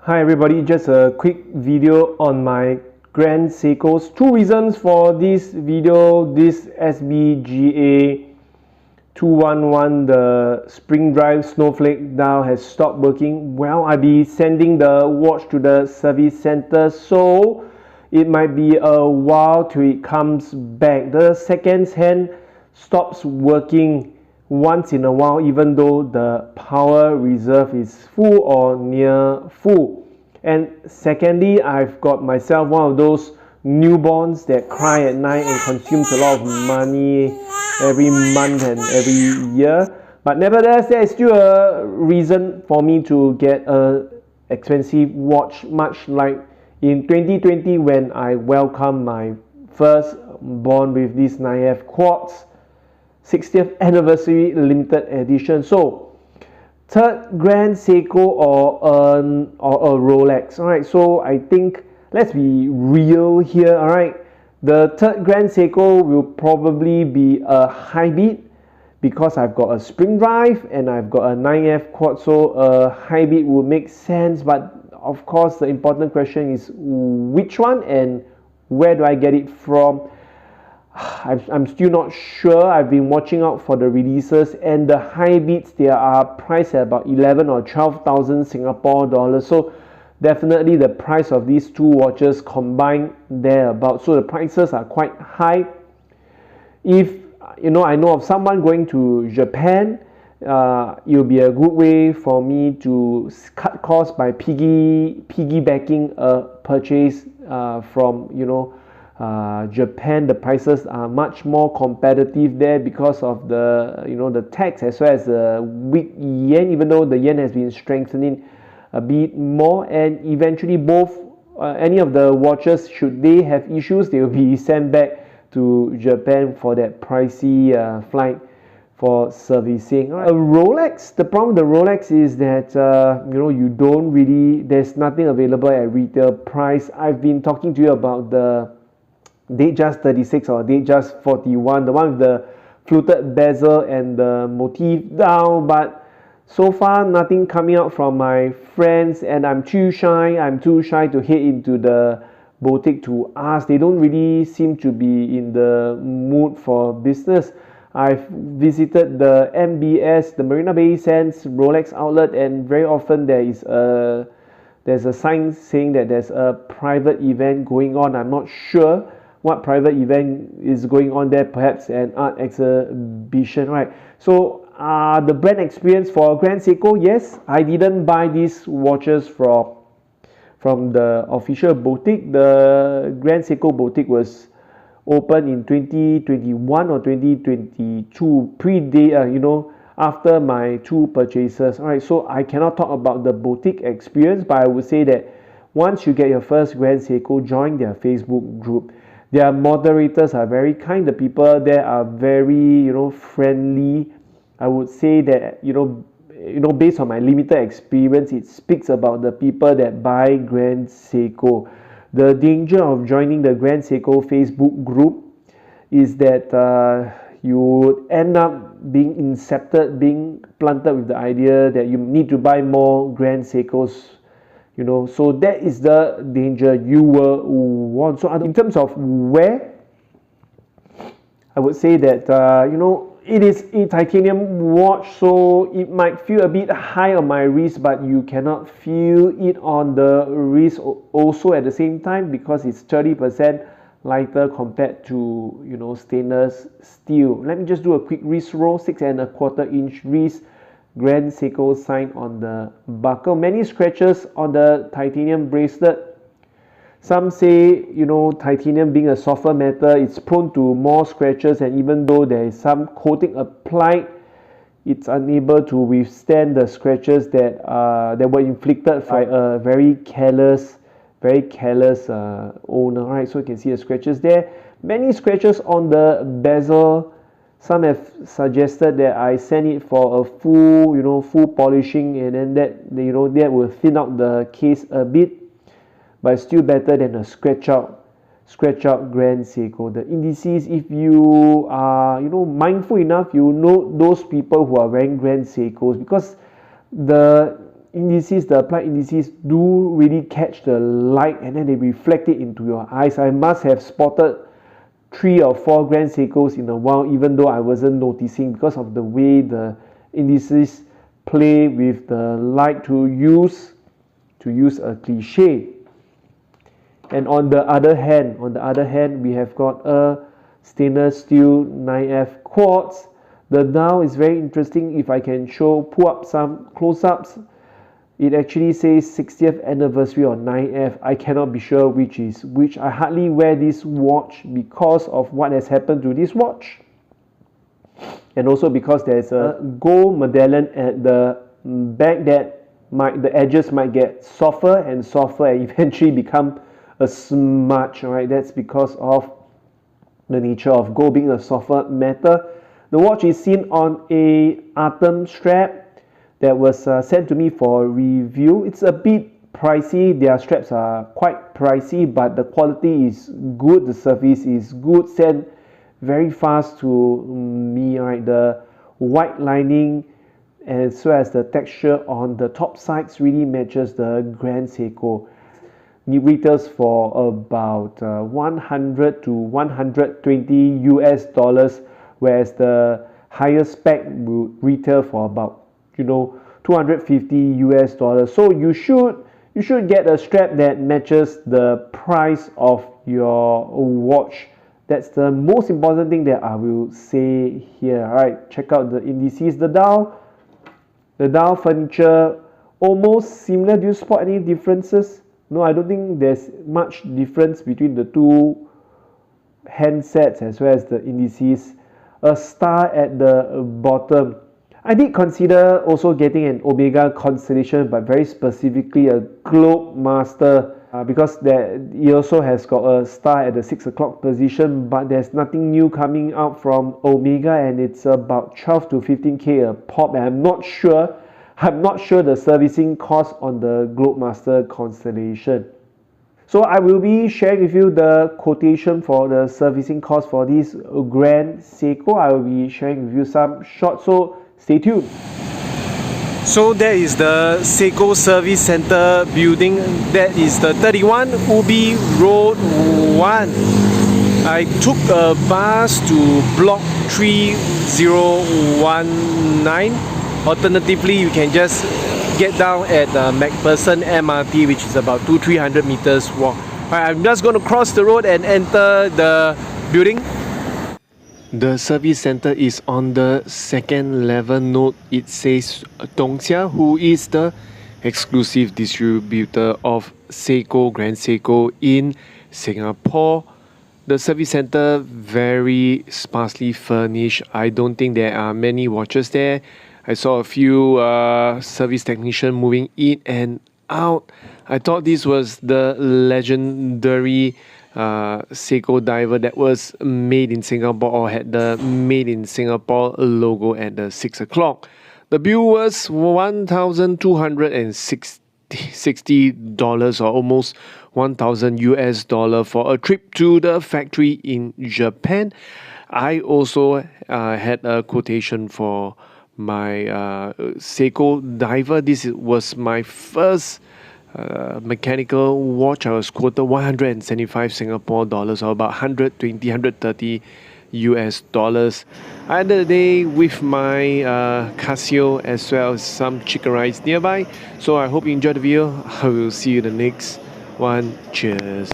Hi everybody, just a quick video on my Grand Seikos. Two reasons for this video. This SBGA 211, the spring drive snowflake dial has stopped working. Well, I'll be sending the watch to the service center, so it might be a while till it comes back. The seconds hand stops working once in a while, even though the power reserve is full or near full. And secondly, I've got myself one of those newborns that cry at night and consumes a lot of money every month and every year. But nevertheless, there is still a reason for me to get an expensive watch, much like in 2020 when I welcomed my first born with this 9F Quartz 60th anniversary limited edition. So third Grand Seiko or a Rolex. Alright, so I think let's be real here. Alright, the third Grand Seiko will probably be a high beat because I've got a spring drive and I've got a 9F quad, so a high beat would make sense. But of course, the important question is which one and where do I get it from? I'm still not sure. I've been watching out for the releases, and the high beats, they are priced at about 11 or 12,000 Singapore dollars. So definitely the price of these two watches combined thereabout. So the prices are quite high. If I know of someone going to Japan, it'll be a good way for me to cut costs by piggybacking a purchase from Japan. The prices are much more competitive there because of the tax as well as the weak yen, even though the yen has been strengthening a bit more. And eventually both any of the watches, should they have issues, they will be sent back to Japan for that pricey flight for servicing. A Rolex, the problem with the Rolex is that you don't really, there's nothing available at retail price. I've been talking to you about the Datejust 36 or Datejust 41, the one with the fluted bezel and the motif down, but so far nothing coming out from my friends, and I'm too shy to head into the boutique to ask. They don't really seem to be in the mood for business. I've visited the MBS, the Marina Bay Sands Rolex outlet, and very often there's a sign saying that there's a private event going on. I'm not sure what private event is going on there, perhaps an art exhibition, right? So the brand experience for Grand Seiko, yes, I didn't buy these watches from the official boutique. The Grand Seiko boutique was opened in 2021 or 2022, after my two purchases. All right, so I cannot talk about the boutique experience, but I would say that once you get your first Grand Seiko, join their Facebook group. Their moderators are very kind. The people there are very, friendly. I would say that, based on my limited experience, it speaks about the people that buy Grand Seiko. The danger of joining the Grand Seiko Facebook group is that you would end up being incepted, being planted with the idea that you need to buy more Grand Seikos. So that is the danger you will want. So in terms of where, I would say that it is a titanium watch, so it might feel a bit high on my wrist, but you cannot feel it on the wrist also at the same time because it's 30% lighter compared to stainless steel. Let me just do a quick wrist roll. 6¼ inch wrist, Grand Seiko sign on the buckle. Many scratches on the titanium bracelet. Some say, titanium being a softer metal, it's prone to more scratches, and even though there is some coating applied, it's unable to withstand the scratches that were inflicted by a very careless owner. Right, so you can see the scratches there. Many scratches on the bezel. Some have suggested that I send it for a full polishing, and then that will thin out the case a bit, but still better than a scratch out Grand Seiko. The indices, if you are mindful enough, those people who are wearing Grand Seikos, because the indices, the applied indices do really catch the light and then they reflect it into your eyes. I must have spotted 3 or 4 Grand Seikos in a while, even though I wasn't noticing, because of the way the indices play with the light, to use a cliche. And on the other hand, we have got a stainless steel 9F quartz. The dial is very interesting. If I can pull up some close-ups, it actually says 60th anniversary on 9F. I cannot be sure which is which. I hardly wear this watch because of what has happened to this watch, and also because there's a gold medallion at the back that the edges might get softer and softer and eventually become a smudge. Alright, that's because of the nature of gold being a softer metal. The watch is seen on a Atom strap that was sent to me for review. It's a bit pricey. Their straps are quite pricey, but the quality is good. The service is good. Sent very fast to me. Alright, the white lining as well as the texture on the top sides really matches the Grand Seiko. It retails for about 100 to 120 US dollars, whereas the higher spec will retail for about 250 US dollars. So you should get a strap that matches the price of your watch. That's the most important thing that I will say here. Alright, check out the indices. The dial furniture almost similar. Do you spot any differences? No, I don't think there's much difference between the two handsets as well as the indices. A star at the bottom. I did consider also getting an Omega constellation, but very specifically a Globe Master, because it also has got a star at the 6 o'clock position, but there's nothing new coming out from Omega, and it's about 12 to 15k a pop, and I'm not sure the servicing cost on the Globe Master constellation. So I will be sharing with you the quotation for the servicing cost for this Grand Seiko. I will be sharing with you some shots, so stay tuned. So that is the Seiko Service Centre building. That is the 31 Ubi Road 1. I took a bus to block 3019. Alternatively, you can just get down at MacPherson MRT, which is about 200-300 meters walk. Alright, I'm just going to cross the road and enter the building. The service center is on the second level. Note it says Dongxia, who is the exclusive distributor of Seiko, Grand Seiko in Singapore. The service center very sparsely furnished. I don't think there are many watches there. I saw a few service technicians moving in and out. I thought this was the legendary Seiko diver that was made in Singapore, or had the made in Singapore logo at the 6 o'clock. The bill was $1,260 or almost 1,000 US dollar for a trip to the factory in Japan. I also had a quotation for my Seiko diver. This was my first mechanical watch. I was quoted 175 Singapore dollars, or about 120, 130 US dollars. I ended the day with my Casio as well as some chicken rice nearby. So I hope you enjoyed the video. I will see you in the next one. Cheers.